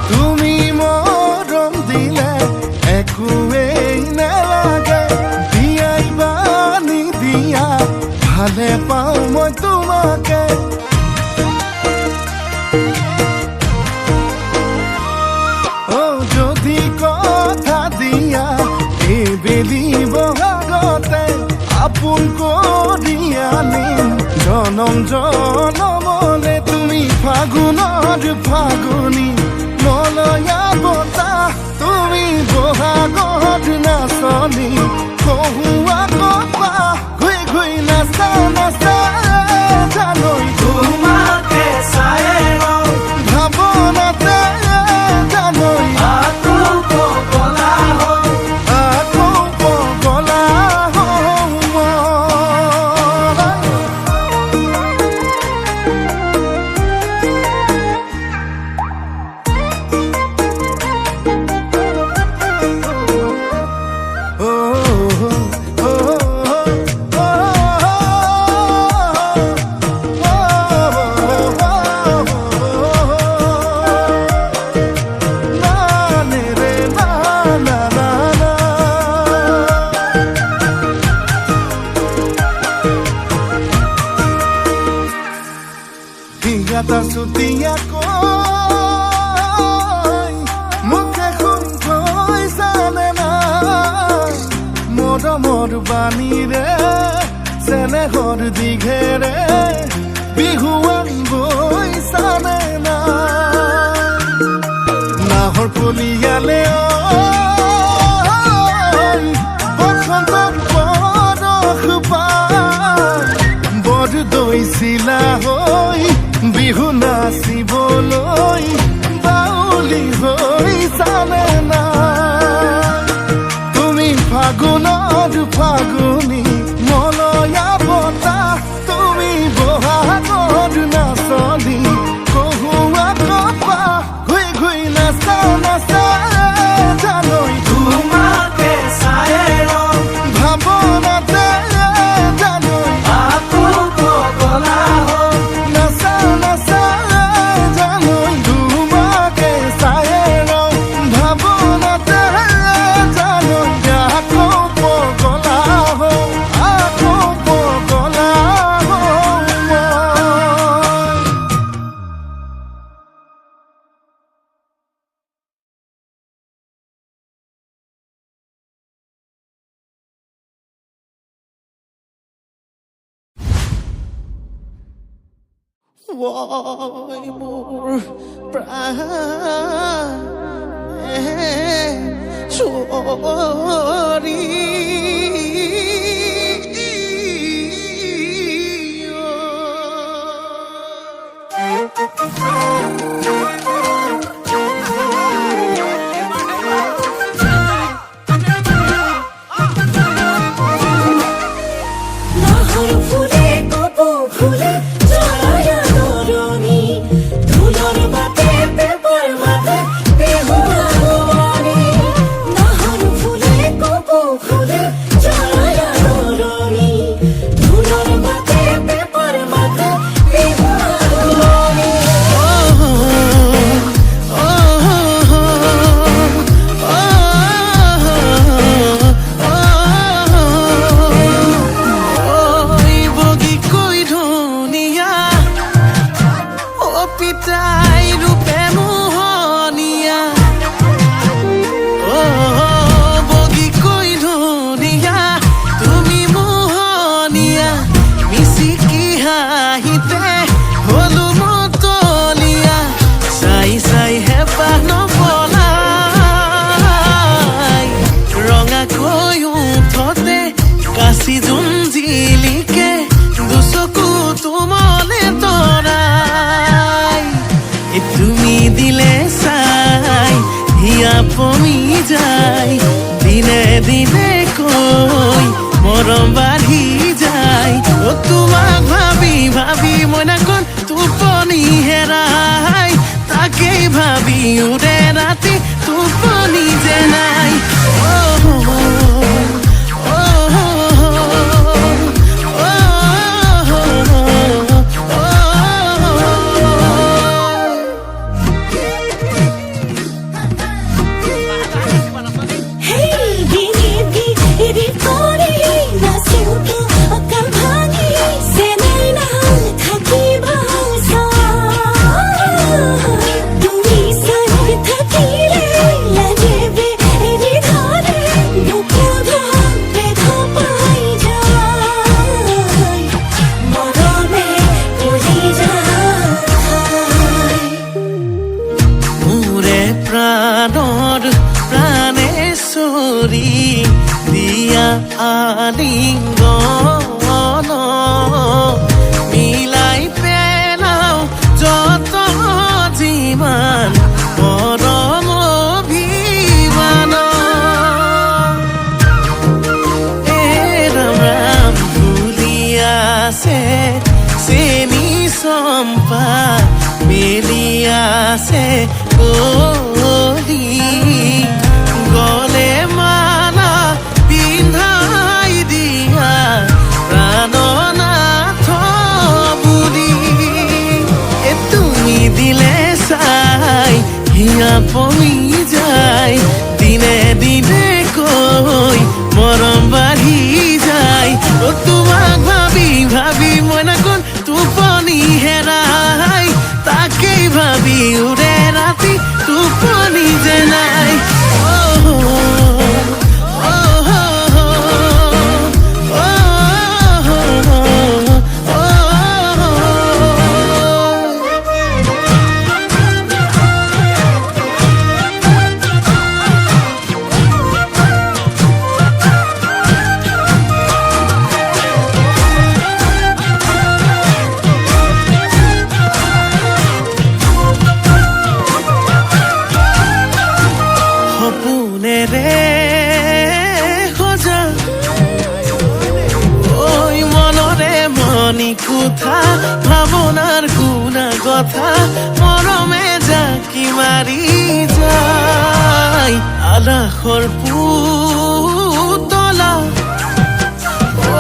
তুমি মৰম দিলে একোৱেই নালাগে দিয়াই বানি দিয়া ভালে পাওঁ মই তোমাকে যদি কথা দিয়া এইবেলি বহাগতে আপোন কৰি আনিম জনম জনমলে তুমি ফাগুনৰ ফাগুনী মলয়া বতাহ তুমি বহাগত নাচনী কহুৱা কপা ঘুই ঘুই নাচা নাচা জানৈ তোমাকে চাই ভাৱনাতে জানৈ আকৌ পগলা হওঁ এটা চুতীয়াকৈ মুখে শুনকৈ জানে নাই মৰমৰ বাণীৰে চেনেহৰ দীঘেৰে বিহুৱান বৈ জানে নাই নাহৰ কলিয়ালে বসন্তত বৰষ পাই বৰ দৈছিলা হৈ বিহু নাচিবলৈ বাউলি হৈ জানে নাই তুমি ফাগুনৰ ফাগুনী মলয়া বতাহ তুমি বহাগৰ নাচনী কহুৱা কপা ঘুই ঘুই নাচা নাচা জানৈ তোমাকে চাই ভাৱনাতে জানৈ আকৌ পগলা Why more পমি যায় দিনে দিনে কই মৰম বাঢ়ি যায় ও তোমাক ভাবি ভাবি মই নাকন টোপনি হেৰাই তাকেই ভাবি উৰে ৰাতি টোপনি যে নাই আলিঙ্গন মিলাই পেলাও যত যিমান মৰম অভিমান ৰাম ৰাম ভুলি আছে চেনি চম্পা মেলি আছে কলি গলে মালা পিন্ধাই দিয়া প্ৰাণনাথ বুলি তুমি দিলে চাই হিয়া পমি যায় দিনে দিনে কৈ মৰম বাঢ়ি যায় তোমাক ভাবি ভাবি মই নাকোন টোপনি হেৰাই তাকেই ভাবি উৰে ৰাতি টোপনি যে নাই সপোনেৰে সজা ঐ মনৰে মনি কোঠা ভাৱনাৰ গুণা কথা মৰমে জাকি মাৰি যায় আলাসৰ পুতলা ঐ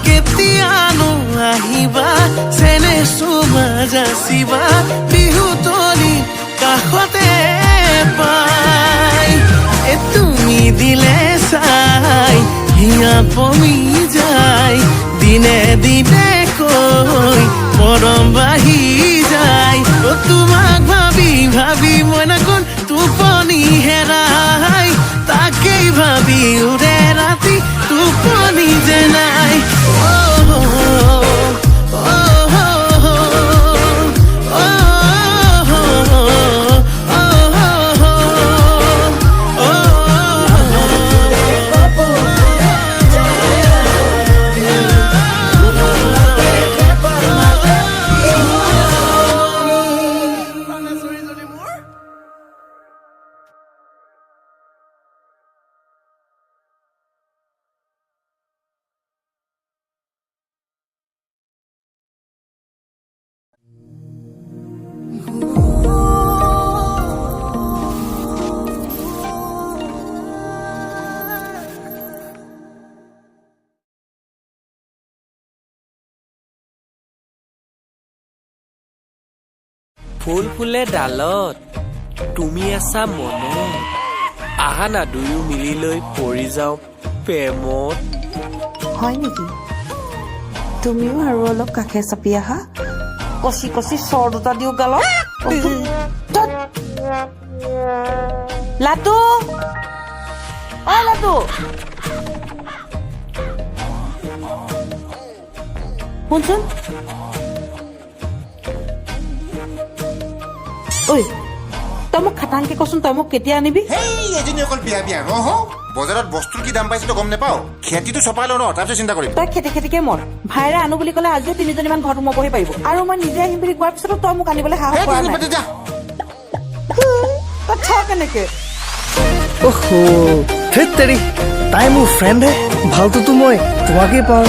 কেতিয়ানো আহিবা চেনে চুমা যাচিবা বিহুতলি কাষতে পাই তুমি দিলে চাই হিয়া পমি যায় দিনে দিনে কৈ মৰম বাঢ়ি যায় তোমাক ভাবি ভাবি মই নাকোন টোপনি হেৰাই তাকেই ভাবি উৰে ৰাতি টোপনি যে নাই ফুল ফুলে ডালত তুমি আছা মনত আহা না দুয়ো মিলি লৈ পৰি যাওঁ প্ৰেমত হয় নেকি তুমিও আৰু অলপ কাষে চাপি আহা কচি কচি চৰ দুটা দিও গালত লাটু অ লাটু শুনচোন ঐ তই মোক খাটাংকে কচোন তই মোক কেতিয়া আনিবি এজনী অকল বিয়া বিয়া ৰহ বজাৰত বস্তুৰ কি দাম পাইছে গম নাপাও খেতিটো চপাই লওঁ ন তাৰপিছত চিন্তা কৰিম তই খেতি খেতিকে মৰ ভাইৰে আনো বুলি ক'লে আজিও 3জনীমান ঘৰত সোমাবহি পাৰিব আৰু মই নিজে আহিম বুলি কোৱাৰ পিছতো তই মোক আনিবলৈ সাহস কৰা নাই তই থ কেনেকে ওহো ধেত তেৰি তাই মোৰ ফ্ৰেণ্ড হে ভালটোতো মই তোমাকেই পাওঁ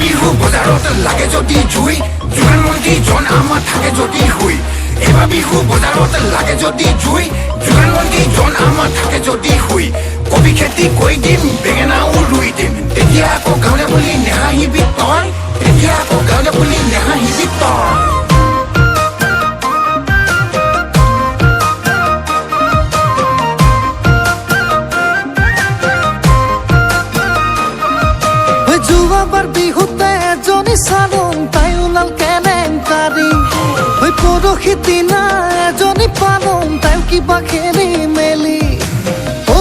বিহু বজাৰত লাগে যদি জুই যোগান মন্ত্ৰী জন আমাৰ থাকে যদি শুই এবাৰ বিহু বজাৰত লাগে যদি জুই যোগান মন্ত্ৰী জন আমাৰ থাকে যদি শুই কবি খেতি কৰি দিম বেঙেনাও ৰুই দিম তেতিয়া আকৌ গাঁৱলীয়া বুলি নেহাঁহিবি তই তেতিয়া আকৌ গাঁৱলীয়া বুলি নেহাঁহিবি তই যোৱাবাৰ বিহুতে এজনী চালোন তাই ওলাল কেলেংকাৰী পৰহি দিনা এজনী পালোন তাই কিবা খেলি মেলি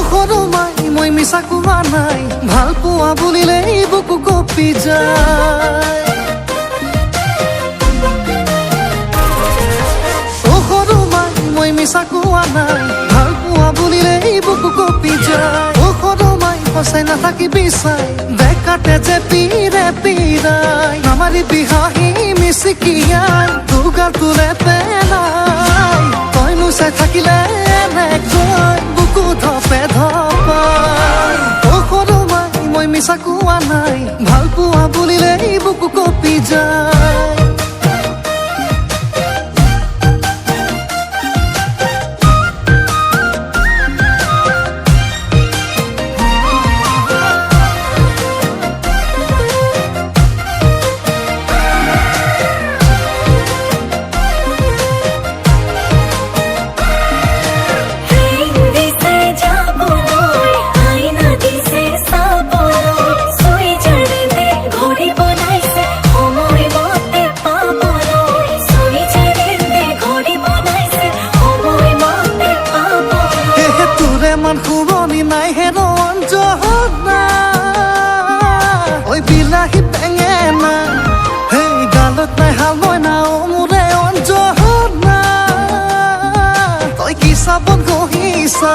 সৰু মাই মই মিছা মিছা কোৱা নাই ভাল পোৱা বুলিলেই বুকু কঁপি যায় অ সৰু মাই মই মিছা কোৱা নাই ভাল পোৱা বুলিলেই বুকু কঁপি যায় অ সৰু মাই সঁচাই নাথাকিবি চাই বেকাতে যে পীৰে পীৰাই নামাৰিবি হাঁহি মিচিকিয়াই দুগাৰ তোলে পেলাই তইনো চাই থাকিলে এনেকৈ বুকু ধপে ধপাই অ সৰু মাই মই মিছা কোৱা নাই ভাল পোৱা বুলিলেই বুকু কঁপি যায় মান শুৱনি নাই হেৰ অঞ্জনা ঐ বিলাহী বেঙেনা সেই গালত নাই হাল মইনা অ মোৰে অঞ্জনা তই কি চাবত গহিছা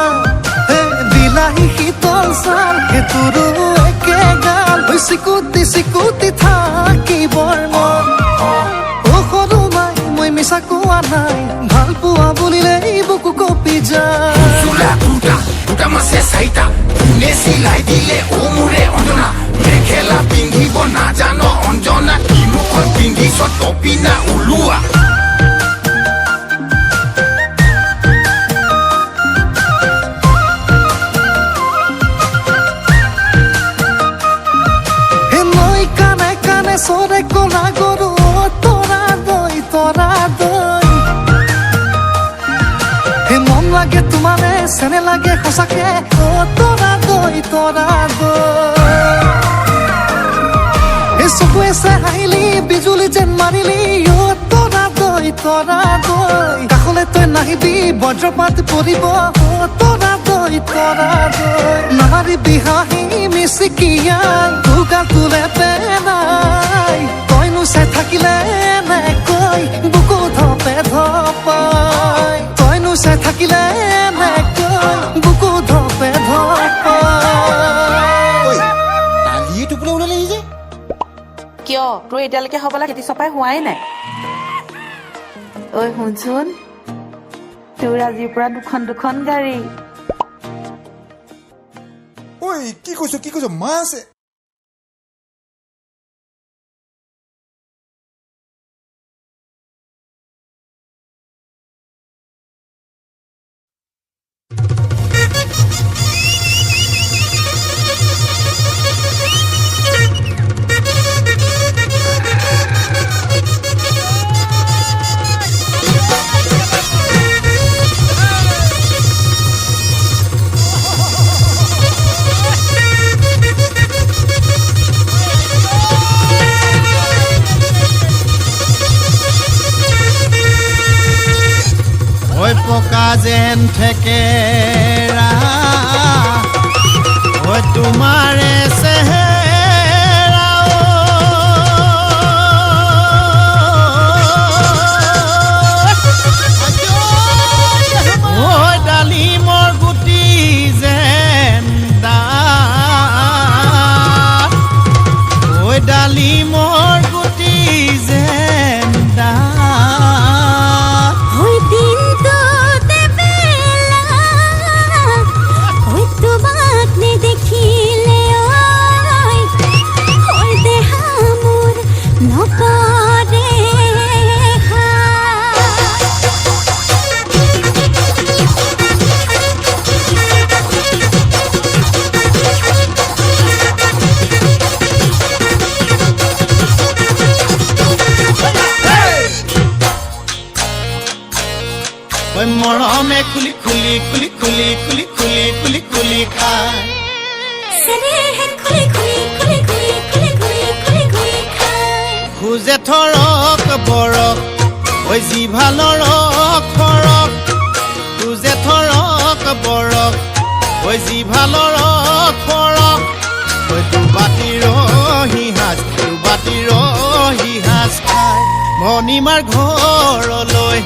হে বিলাহী শীতল চাল সেইটোৰো একে গাল ঐ চিকুটি চিকুটি থাকিবৰ মন অ সৰু মাই মই মিছা কোৱা নাই ভাল পোৱা বুলিলেই বুকু কঁপি যায় চোলা দুটা মাছে চাৰিটা কোনে চিলাই দিলে অ মোৰে অঞ্জনা মেখেলা পিন্ধিব নাজান অঞ্জনা কি মুখত পিন্ধিছ টপি না ওলোৱা নৈ কানে কানে চৰে কলা গৰু তৰা দৈ মন লাগে তোমাৰে চেনে লাগে সঁচাকে অ তৰা দৈ চকুৱে চে হাঁহিলি বিজুলী যেন মাৰিলি অ তৰা দৈ কাষলে তই নাহিবি বজ্ৰপাত পৰিব অ তৰা দৈ নামাৰিবি হাঁহি মিচিকিয়াই দুগাল তোলে পেলাই তইনো চাই থাকিলে এনেকৈ বুকু ধপে ধপাই তইনো চাই থাকিলে এনেকৈ বুকু ধপে ধপাই কালিয়ে টোপোলা ওলালে যে কিয় তোৰ এতিয়ালৈকে হ'বলা খেতি চপাই হোৱাই নাই ঐ শুনচোন তোৰ আজিৰ পৰা দুখন গাড়ী ঐ কি কৈছ মা আছে পকা যেন থেকেৰা ঐ তোমাৰে চেহেৰা ঐ ডালিমৰ গুটি যেন ডাঠ ঐ ডালিমৰ গুটি যেন ডাঠ মৰমে খুলি খুলি খুলি খুলি খুলি খুলি খুলি খুলি খায় খোজে থৰক বৰক ঐ জিভা লৰক ফৰক খোজে থৰক বৰক ঐ জিভা লৰক ভনীমাৰ ঘৰলৈ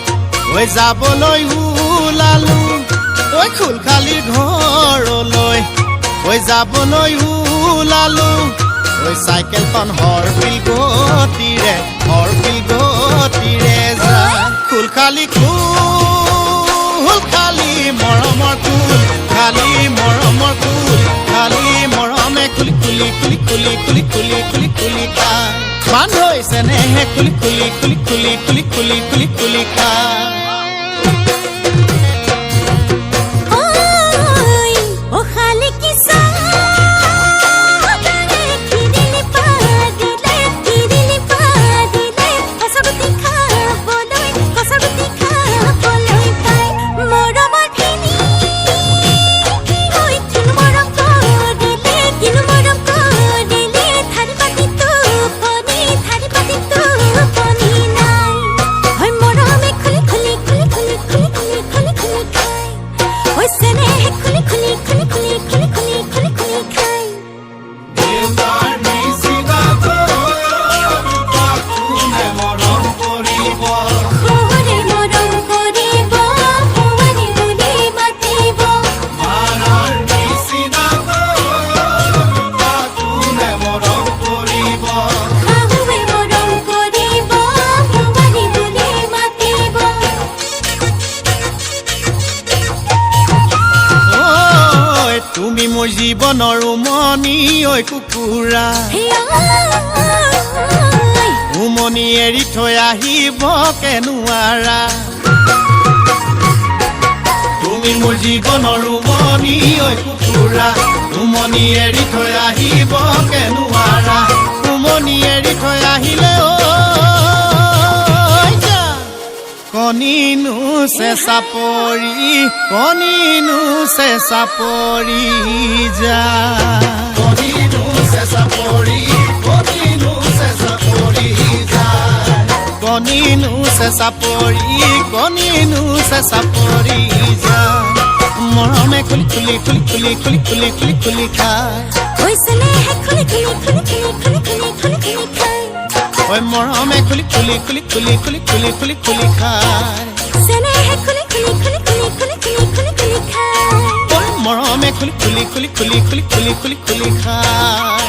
ঐ যাবলৈ ওলালো ঐ খুলখালিৰ ঘৰলৈ ঐ যাবলৈ ওলালো ঐ চাইকেলখন হৰপিল গতিৰে যা খুলখালি খালি মৰমৰ কুল খালি মৰমৰ কুল খালি মৰমে খুলি খুলি খুলি খুলি খুলি খুলি খুলি খুলি খা মান হৈছে নেহে খুলি খুলি খুলি খুলি খুলি খুলি খুলি খুলি খা তুমি মোৰ জীৱনৰ উমনি ঐ কুকুৰা উমনি এৰি থৈ আহিব কেনুৱাৰা তুমি মোৰ জীৱনৰ উমনি ঐ কুকুৰা উমনি এৰি থৈ আহিব কেনুৱাৰা উমনি এৰি থৈ আহিলে কণিনো চেঁচা পৰি যা কণিনো চেঁচা পৰি যা কণিনো চেঁচা পৰি যা মৰমে খুলি খুলি খুলি খুলি খুলি খুলি খুলি খুলি খায় ঐ মৰমে খুলি খুলি খুলি খুলি খুলি খুলি খুলি খুলি খায় মৰমে খুলি খুলি খুলি খুলি খুলি খুলি খুলি খুলি খায়